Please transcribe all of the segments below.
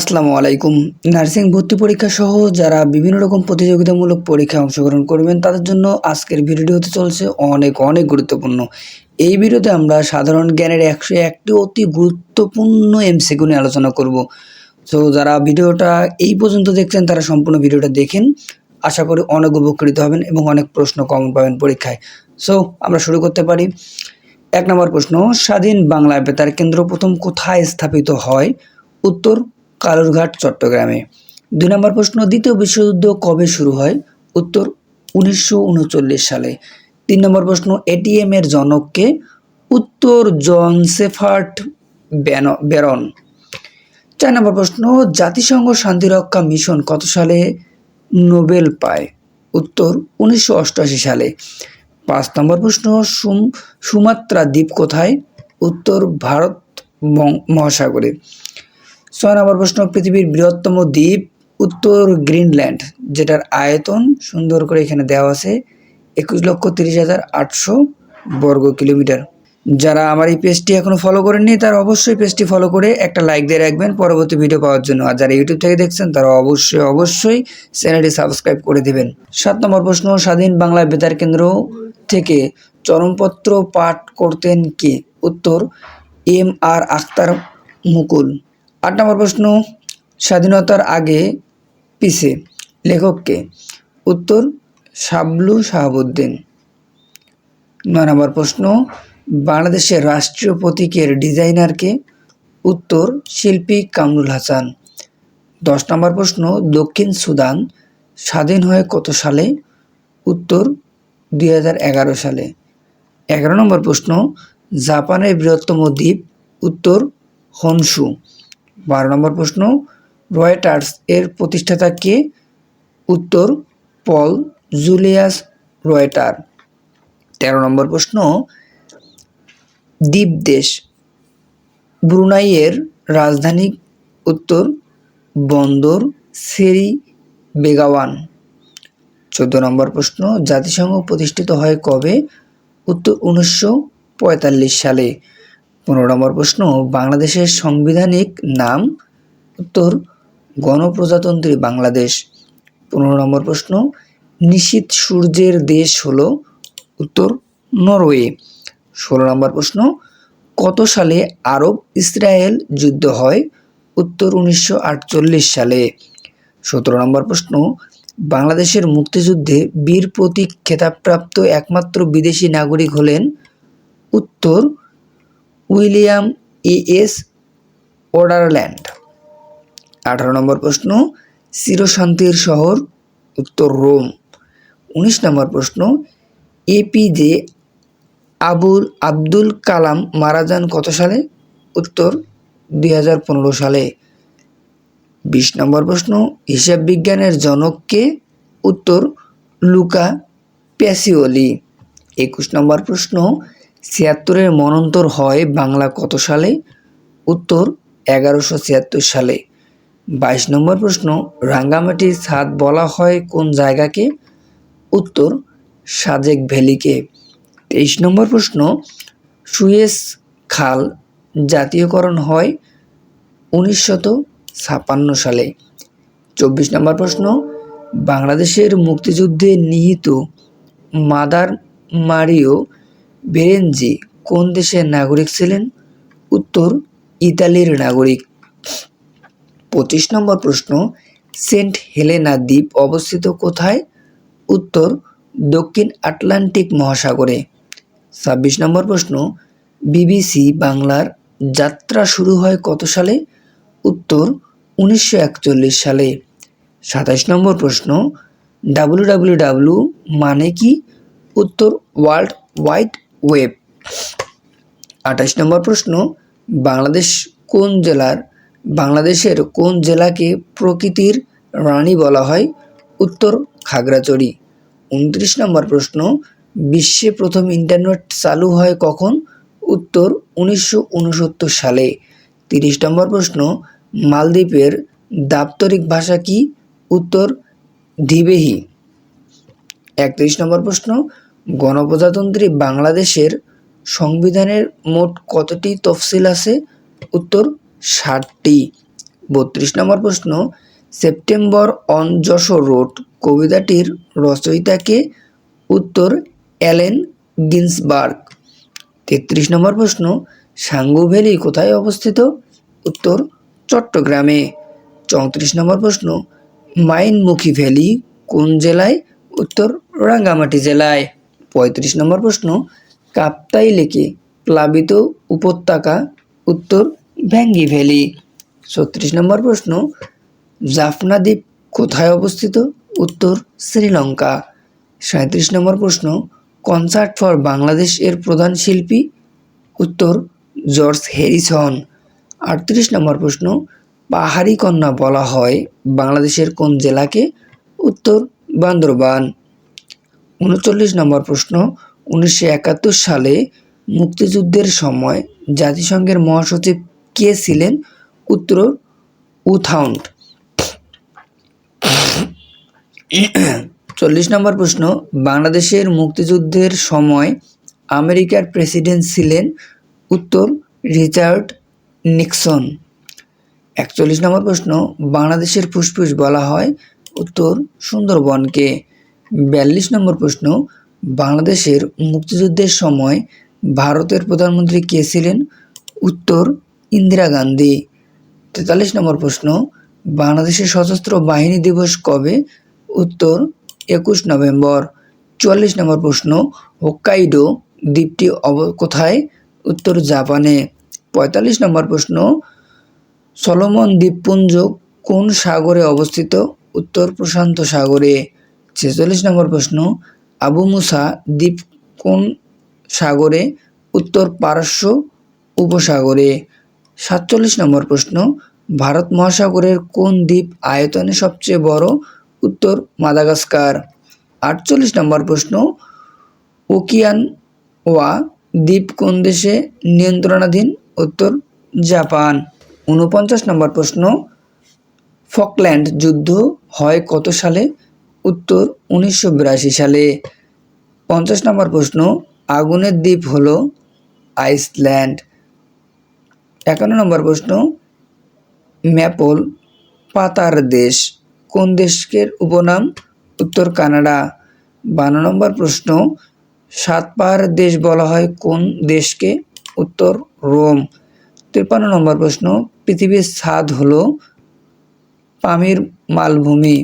আসসালামু আলাইকুম। নার্সিং ভর্তি পরীক্ষা সহ যারা বিভিন্ন রকম প্রতিযোগিতামূলক পরীক্ষায় অংশগ্রহণ করবেন তাদের জন্য আজকের ভিডিওটি হতে চলছে অনেক গুরুত্বপূর্ণ। এই ভিডিওতে আমরা সাধারণ জ্ঞানের 101টি অতি গুরুত্বপূর্ণ এমসিকিউ নিয়ে আলোচনা করব। সো যারা ভিডিওটা এই পর্যন্ত দেখছেন তারা সম্পূর্ণ ভিডিওটা দেখেন। আশা করি অনেক উপকৃত হবেন এবং অনেক প্রশ্ন কমন পাবেন পরীক্ষায়। সো আমরা শুরু করতে পারি। 1 নম্বর প্রশ্ন, স্বাধীন বাংলা বেতার কেন্দ্র প্রথম কোথায় স্থাপিত হয়? উত্তর, কালুরঘাট, চট্টগ্রামে। 2 নম্বর প্রশ্ন, দ্বিতীয় বিশ্বযুদ্ধ কবে শুরু হয়? উত্তর, 1939 সালে। 3 নম্বর প্রশ্ন, এটিএম এর জনক কে? উত্তর, জন শেফার্ড ব্যারন। 4 নম্বর প্রশ্ন, জাতিসংঘ শান্তিরক্ষা মিশন কত সালে নোবেল পায়? উত্তর, 1988 সালে। 5 নম্বর প্রশ্ন, সুমাত্রা দ্বীপ কোথায়? উত্তর, ভারত মহাসাগরে। 6 নম্বর প্রশ্ন, পৃথিবীর বৃহত্তম দ্বীপ? উত্তর, গ্রিনল্যান্ড, যেটার আয়তন সুন্দর করে এখানে দেওয়া আছে 21,30,800 বর্গ কিলোমিটার। যারা আমার এই পেজটি এখনো ফলো করেননি তারা অবশ্যই পেজটি ফলো করে একটা লাইক দিয়ে রাখবেন পরবর্তী ভিডিও পাওয়ার জন্য। আর যারা ইউটিউব থেকে দেখছেন তারা অবশ্যই চ্যানেলটি সাবস্ক্রাইব করে দিবেন। 7 নম্বর প্রশ্ন, স্বাধীন বাংলা বেতার কেন্দ্র থেকে চরমপত্র পাঠ করতেন কে? উত্তর, M.R. আখতার মুকুল। 8 নম্বর প্রশ্ন, স্বাধীনতার আগে পিছে লেখক কে? উত্তর, শাবলু শাহাবুদ্দিন। 9 নম্বর প্রশ্ন, বাংলাদেশের রাষ্ট্রীয় প্রতীকের ডিজাইনার কে? উত্তর, শিল্পী কামরুল হাসান। 10 নম্বর প্রশ্ন, দক্ষিণ সুদান স্বাধীন হয় কত সালে? উত্তর, 2011 সালে। 11 নম্বর প্রশ্ন, জাপানের বৃহত্তম দ্বীপ? উত্তর, হনশু। 12 নম্বর প্রশ্ন, রয়টার্স এর প্রতিষ্ঠাতা কে? উত্তর, পল জুলিয়াস রয়টার। 13 নম্বর প্রশ্ন, দ্বীপ দেশ ব্রুনাইয়ের রাজধানী? উত্তর, বন্দর সেরি বেগাওয়ান। 14 নম্বর প্রশ্ন, জাতিসংঘ প্রতিষ্ঠিত হয় কবে? উত্তর, 1945 সালে। 15 নম্বর প্রশ্ন, বাংলাদেশের সাংবিধানিক নাম? উত্তর, গণপ্রজাতন্ত্রী বাংলাদেশ। 15 নম্বর প্রশ্ন, নিশীথ সূর্যের দেশ হলো? উত্তর, নরওয়ে। 16 নম্বর প্রশ্ন, কত সালে আরব ইসরায়েল যুদ্ধ হয়? উত্তর, 1948 সালে। 17 নম্বর প্রশ্ন, বাংলাদেশের মুক্তিযুদ্ধে বীর প্রতীক খেতাবপ্রাপ্ত একমাত্র বিদেশি নাগরিক হলেন? উত্তর, উইলিয়াম এস ওডারল্যান্ড। 18 নম্বর প্রশ্ন, চিরশান্তির শহর? উত্তর, রোম। 19 নম্বর প্রশ্ন, এপিজে আব্দুল কালাম মারা যান কত সালে? উত্তর, 2015 সালে। 20 নম্বর প্রশ্ন, হিসাব বিজ্ঞানের জনক কে? উত্তর, লুকা প্যাসিওলি। 21 নম্বর প্রশ্ন, 76-এর মন্বন্তর হয় বাংলা কত সালে? উত্তর, 1176 সালে। 22 নম্বর প্রশ্ন, রাঙ্গামাটির ছাদ বলা হয় কোন জায়গাকে? উত্তর, সাজেক ভ্যালিকে। 23 নম্বর প্রশ্ন, সুয়েজ খাল জাতীয়করণ হয় 1956 সালে। 24 নম্বর প্রশ্ন, বাংলাদেশের মুক্তিযুদ্ধে নিহত মাদার মারিও বেরেঞ্জি কোন দেশের নাগরিক ছিলেন? উত্তর, ইতালির নাগরিক। 25 নম্বর প্রশ্ন, সেন্ট হেলেনা দ্বীপ অবস্থিত কোথায়? উত্তর, দক্ষিণ আটলান্টিক মহাসাগরে। 26 নম্বর প্রশ্ন, বিবিসি বাংলার যাত্রা শুরু হয় কত সালে? উত্তর, 1941 সালে। 27 নম্বর প্রশ্ন, www মানে কি? উত্তর, ওয়ার্ল্ড ওয়াইড ওয়েব। 28 নম্বর প্রশ্ন, বাংলাদেশের কোন জেলাকে প্রকৃতির রানী বলা হয়? উত্তর, খাগড়াছড়ি। 29 নম্বর প্রশ্ন, বিশ্বে প্রথম ইন্টারনেট চালু হয় কখন? উত্তর, 1969 সালে। 30 নম্বর প্রশ্ন, মালদ্বীপের দাপ্তরিক ভাষা কি? উত্তর, ধিবেহি। 31 নম্বর প্রশ্ন, গণপ্রজাতন্ত্রী বাংলাদেশের সংবিধানের মোট কতটি তফসিল আছে? উত্তর, 60টি। 32 নম্বর প্রশ্ন, সেপ্টেম্বর অন যশোর রোড কবিতাটির রচয়িতাকে? উত্তর, অ্যালেন গিন্সবার্গ। 33 নম্বর প্রশ্ন, সাঙ্গু ভ্যালি কোথায় অবস্থিত? উত্তর, চট্টগ্রামে। 34 নম্বর প্রশ্ন, মাইনমুখী ভ্যালি কোন জেলায়? উত্তর, রাঙ্গামাটি জেলায়। 35 নম্বর প্রশ্ন, কাপ্তাই লেকে প্লাবিত উপত্যকা? উত্তর, ভ্যাঙ্গি ভ্যালি। 36 নম্বর প্রশ্ন, জাফনা দ্বীপ কোথায় অবস্থিত? উত্তর, শ্রীলঙ্কা। 37 নম্বর প্রশ্ন, কনসার্ট ফর বাংলাদেশ এর প্রধান শিল্পী? উত্তর, জর্জ হ্যারিসন। 38 নম্বর প্রশ্ন, পাহাড়ি কন্যা বলা হয় বাংলাদেশের কোন জেলাকে? উত্তর, বান্দরবান। 39 নম্বর প্রশ্ন, 1971 সালে মুক্তিযুদ্ধের সময় জাতিসংঘের মহাসচিব কে ছিলেন? উত্তর, উথাউন্ট। 40 নম্বর প্রশ্ন, বাংলাদেশের মুক্তিযুদ্ধের সময় আমেরিকার প্রেসিডেন্ট ছিলেন? উত্তর, রিচার্ড নিক্সন। 41 নম্বর প্রশ্ন, বাংলাদেশের ফুসফুস বলা হয়? উত্তর, সুন্দরবনকে। 42 নম্বর প্রশ্ন, বাংলাদেশের মুক্তিযুদ্ধের সময় ভারতের প্রধানমন্ত্রী কে ছিলেন? উত্তর, ইন্দিরা গান্ধী। 43 নম্বর প্রশ্ন, বাংলাদেশের সশস্ত্র বাহিনী দিবস কবে? উত্তর, 21 নভেম্বর। 44 নম্বর প্রশ্ন, হোক্কাইডো দ্বীপটি কোথায়? উত্তর, জাপানে। 45 নম্বর প্রশ্ন, সলোমন দ্বীপপুঞ্জ কোন সাগরে অবস্থিত? উত্তর, প্রশান্ত সাগরে। 46 নম্বর প্রশ্ন, আবু মুসা দ্বীপ কোন সাগরে? উত্তর, পারস্য উপসাগরে। 47 নম্বর প্রশ্ন, ভারত মহাসাগরের কোন দ্বীপ আয়তনে সবচেয়ে বড়? উত্তর, মাদাগাস্কার। 48 নম্বর প্রশ্ন, ওকিয়ানওয়া দ্বীপ কোন দেশে নিয়ন্ত্রণাধীন? উত্তর, জাপান। 49 নম্বর প্রশ্ন, ফকল্যান্ড যুদ্ধ হয় কত সালে? উত্তর, 1982 সালে। 50 নম্বর প্রশ্ন, আগুনের দ্বীপ হলো আইসল্যান্ড। 51 নম্বর প্রশ্ন, ম্যাপল পাতার দেশ কোন দেশের উপনাম? উত্তর, কানাডা। 52 নম্বর প্রশ্ন, সাত পাহাড়ের দেশ বলা হয় কোন দেশকে? উত্তর, রোম। 53 নম্বর প্রশ্ন, পৃথিবীর ছাদ হলো পামির মালভূমি।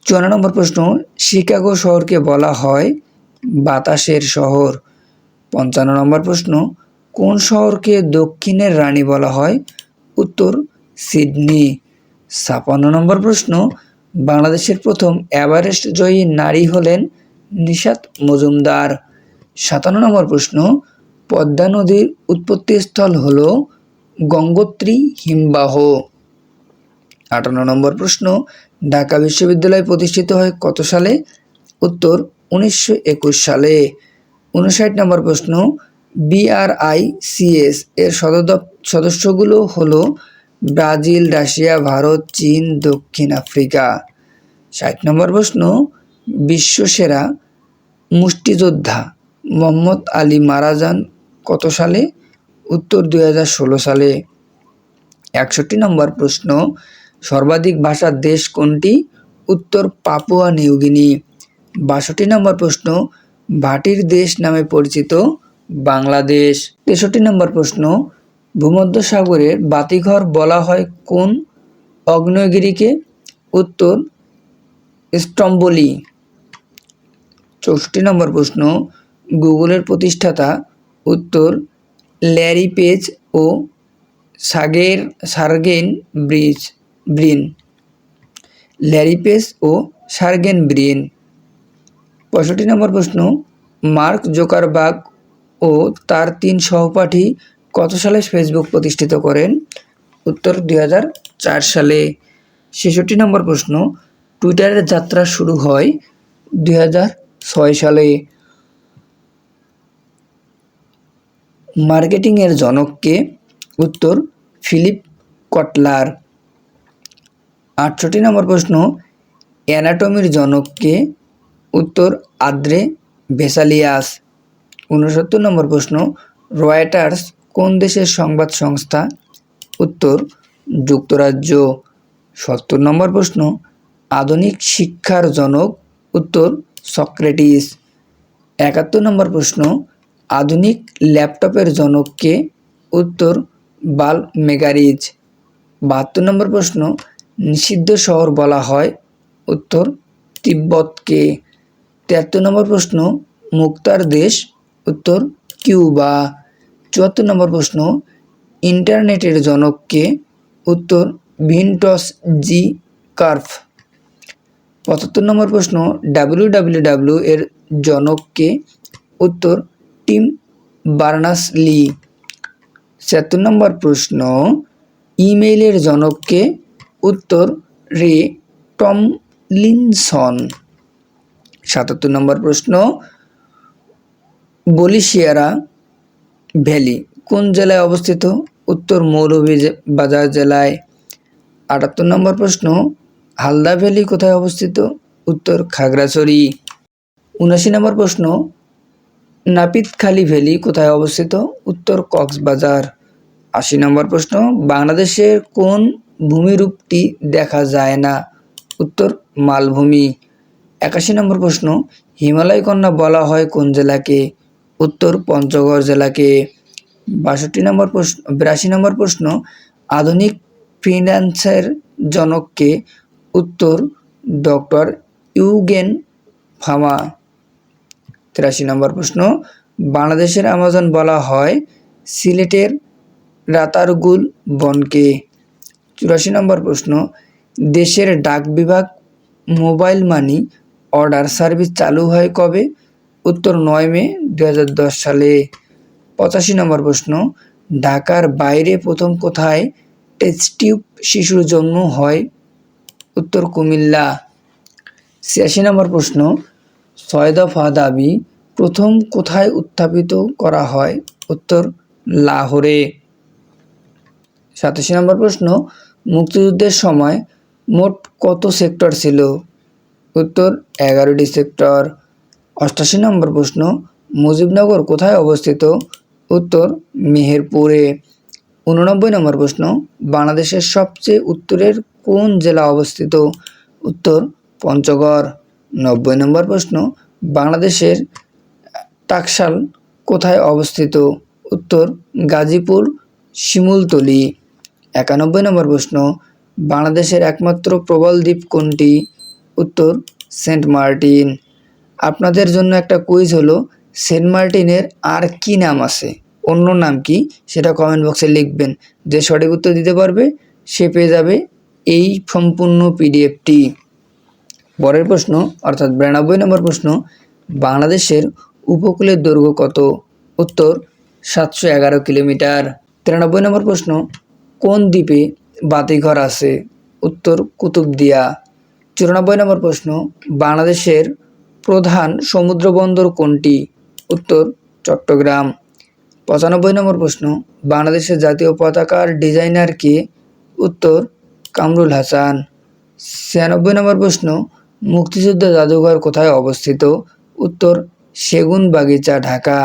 54 নম্বর প্রশ্ন, শিকাগো শহরকে বলা হয় বাতাসের শহর। 55 নম্বর প্রশ্ন, কোন শহরকে দক্ষিণের রানী বলা হয়? উত্তর, সিডনি। 56 নম্বর প্রশ্ন, বাংলাদেশের প্রথম এভারেস্ট জয়ী নারী হলেন নিশাত মজুমদার। 57 নম্বর প্রশ্ন, পদ্মা নদীর উৎপত্তিস্থল হল গঙ্গোত্রী হিমবাহ। 58 নম্বর প্রশ্ন, ঢাকা বিশ্ববিদ্যালয় প্রতিষ্ঠিত হয় কত সালে? উত্তর, 1921 সালে। 59 নম্বর প্রশ্ন, BRICS এর সদস্যগুলো হলো ব্রাজিল, রাশিয়া, ভারত, চীন, দক্ষিণ আফ্রিকা। 60 নম্বর প্রশ্ন, বিশ্বসেরা মুষ্টিযোদ্ধা মোহাম্মদ আলী মারা যান কত সালে? উত্তর, 2016 সালে। 61 নম্বর প্রশ্ন, সর্বাধিক ভাষার দেশ কোনটি? উত্তর, পাপুয়া নিউগিনি। 62 নম্বর প্রশ্ন, ভাটির দেশ নামে পরিচিত বাংলাদেশ। 63 নম্বর প্রশ্ন, ভূমধ্যসাগরের বাতিঘর বলা হয় কোন আগ্নেয়গিরিকে? উত্তর, স্তম্বলি। 64 নম্বর প্রশ্ন, গুগলের প্রতিষ্ঠাতা? উত্তর, ল্যারি পেজ ও সার্গেই ব্রিন। ল্যারি পেজ ও সার্গেই ব্রিন। 65 নম্বর প্রশ্ন, মার্ক জুকারবার্গ ও তার 3 সহপাঠী কত সালে ফেসবুক প্রতিষ্ঠিত করেন? উত্তর, 2004 সালে। 66 নম্বর প্রশ্ন, টুইটারের যাত্রা শুরু হয় 2006 সালে। মার্কেটিংয়ের জনক কে? উত্তর, ফিলিপ কটলার। 68 নম্বর প্রশ্ন, অ্যানাটমির জনক কে? উত্তর, আন্দ্রে ভেসালিয়াস। 69 নম্বর প্রশ্ন, রয়টার্স কোন দেশের সংবাদ সংস্থা? উত্তর, যুক্তরাজ্য। 70 নম্বর প্রশ্ন, আধুনিক শিক্ষার জনক? উত্তর সক্রেটিস। 71 নম্বর প্রশ্ন, আধুনিক ল্যাপটপের জনক কে? উত্তর বাল মেগারিজ। 72 নম্বর প্রশ্ন, নিষিদ্ধ শহর বলা হয়? উত্তর তিব্বতকে। 73 নম্বর প্রশ্ন, মুক্তার দেশ? উত্তর কিউবা। 74 নম্বর প্রশ্ন, ইন্টারনেটের জনক কে? উত্তর ভিনটস জি কার্ভ। 75 নম্বর প্রশ্ন, ডাব্লিউডাব্লিউডাব্লিউ এর জনক কে? উত্তর টিম বার্নার্স-লি। 76 নম্বর প্রশ্ন, ইমেইলের জনক কে? উত্তর রে টমলিনসন। 77 নম্বর প্রশ্ন, বলিশিয়ারা ভ্যালি কোন জেলায় অবস্থিত? উত্তর মৌলভীবাজার জেলায়। 78 নম্বর প্রশ্ন, হালদা ভ্যালি কোথায় অবস্থিত? উত্তর খাগড়াছড়ি। 79 নম্বর প্রশ্ন, নাপিতখালী ভ্যালি কোথায় অবস্থিত? উত্তর কক্সবাজার। 80 নম্বর প্রশ্ন, বাংলাদেশের কোন ভূমিরূপটি দেখা যায় না? উত্তর মালভূমি। 81 নম্বর প্রশ্ন, হিমালয় কন্যা বলা হয় কোন জেলাকে? উত্তর পঞ্চগড় জেলাকে। 82 নম্বর প্রশ্ন, আধুনিক ফিন্যান্সের জনক কে? উত্তর ডক্টর ইউগেন ফামা। 83 নম্বর প্রশ্ন, বাংলাদেশের আমাজন বলা হয় সিলেটের রাতারগুল বনকে। 84 নম্বর প্রশ্ন, দেশের ডাক বিভাগ মোবাইল মানি অর্ডার সার্ভিস চালু হয় কবে? উত্তর 9 মে 2010 সালে। 85 নম্বর প্রশ্ন, ঢাকার বাইরে প্রথম কোথায় টেস্ট টিউব শিশুর জন্ম হয়? উত্তর কুমিল্লা। 86 নম্বর প্রশ্ন, 6 দফা দাবি প্রথম কোথায় উত্থাপিত করা হয়? উত্তর লাহোরে। 87 নম্বর প্রশ্ন, মুক্তিযুদ্ধের সময় মোট কত সেক্টর ছিল? উত্তর 11টি সেক্টর। 88 নম্বর প্রশ্ন, মুজিবনগর কোথায় অবস্থিত? উত্তর মেহেরপুরে। 89 নম্বর প্রশ্ন, বাংলাদেশের সবচেয়ে উত্তরের কোন জেলা অবস্থিত? উত্তর পঞ্চগড়। 90 নম্বর প্রশ্ন, বাংলাদেশের টাকশাল কোথায় অবস্থিত? উত্তর গাজীপুর শিমুলতলি। 91 নম্বর প্রশ্ন, বাংলাদেশের একমাত্র প্রবাল দ্বীপ কোনটি? উত্তর সেন্ট মার্টিন। আপনাদের জন্য একটা কুইজ হলো, সেন্ট মার্টিনের আর কি নাম আছে, অন্য নাম কি, সেটা কমেন্ট বক্সে লিখবেন। যে সঠিক উত্তর দিতে পারবে সে পেয়ে যাবে এই সম্পূর্ণ পিডিএফটি। পরের প্রশ্ন অর্থাৎ 92 নম্বর প্রশ্ন, বাংলাদেশের উপকূলের দৈর্ঘ্য কত? উত্তর 711 কিলোমিটার। 93 নম্বর প্রশ্ন, কোন দ্বীপে বাতিঘর আছে? উত্তর কুতুবদিয়া। 94 নম্বর প্রশ্ন, বাংলাদেশের প্রধান সমুদ্র বন্দর কোনটি? উত্তর চট্টগ্রাম। 95 নম্বর প্রশ্ন, বাংলাদেশের জাতীয় পতাকার ডিজাইনার কে? উত্তর কামরুল হাসান। 96 নম্বর প্রশ্ন, মুক্তিযুদ্ধ জাদুঘর কোথায় অবস্থিত? উত্তর সেগুনবাগিচা, ঢাকা।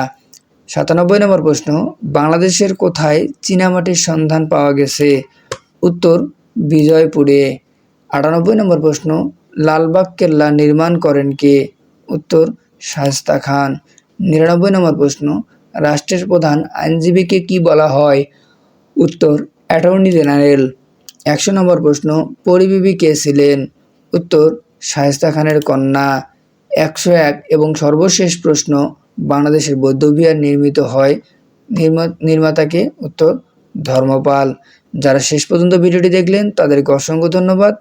97 নম্বর প্রশ্ন, বাংলাদেশের কোথায় চীনামাটির সন্ধান পাওয়া গেছে? উত্তর বিজয়পুরে। 98 নম্বর প্রশ্ন, লালবাগ কেল্লা নির্মাণ করেন কে? উত্তর শায়েস্তা খান। 99 নম্বর প্রশ্ন, রাষ্ট্রের প্রধান আইনজীবীকে কি বলা হয়? উত্তর অ্যাটর্নি জেনারেল। 100 নম্বর প্রশ্ন, পরিবিবি কে ছিলেন? উত্তর শায়েস্তা খানের কন্যা। 101 এবং সর্বশেষ প্রশ্ন, বাংলাদেশের বৌদ্ধবিহার নির্মিত হয় নির্মাতাকে? উত্তর ধর্মপাল। যারা শেষ পর্যন্ত ভিডিওটি দেখলেন তাদেরকে অসংখ্য ধন্যবাদ।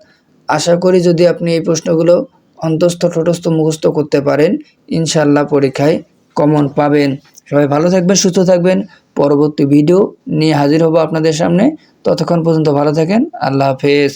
আশা করি যদি আপনি এই প্রশ্নগুলো অন্তস্থ ঠোঁটস্থ মুখস্থ করতে পারেন, ইনশাআল্লাহ পরীক্ষায় কমন পাবেন। সবাই ভালো থাকবেন, সুস্থ থাকবেন। পরবর্তী ভিডিও নিয়ে হাজির হব আপনাদের সামনে। ততক্ষণ পর্যন্ত ভালো থাকেন। আল্লাহ হাফেজ।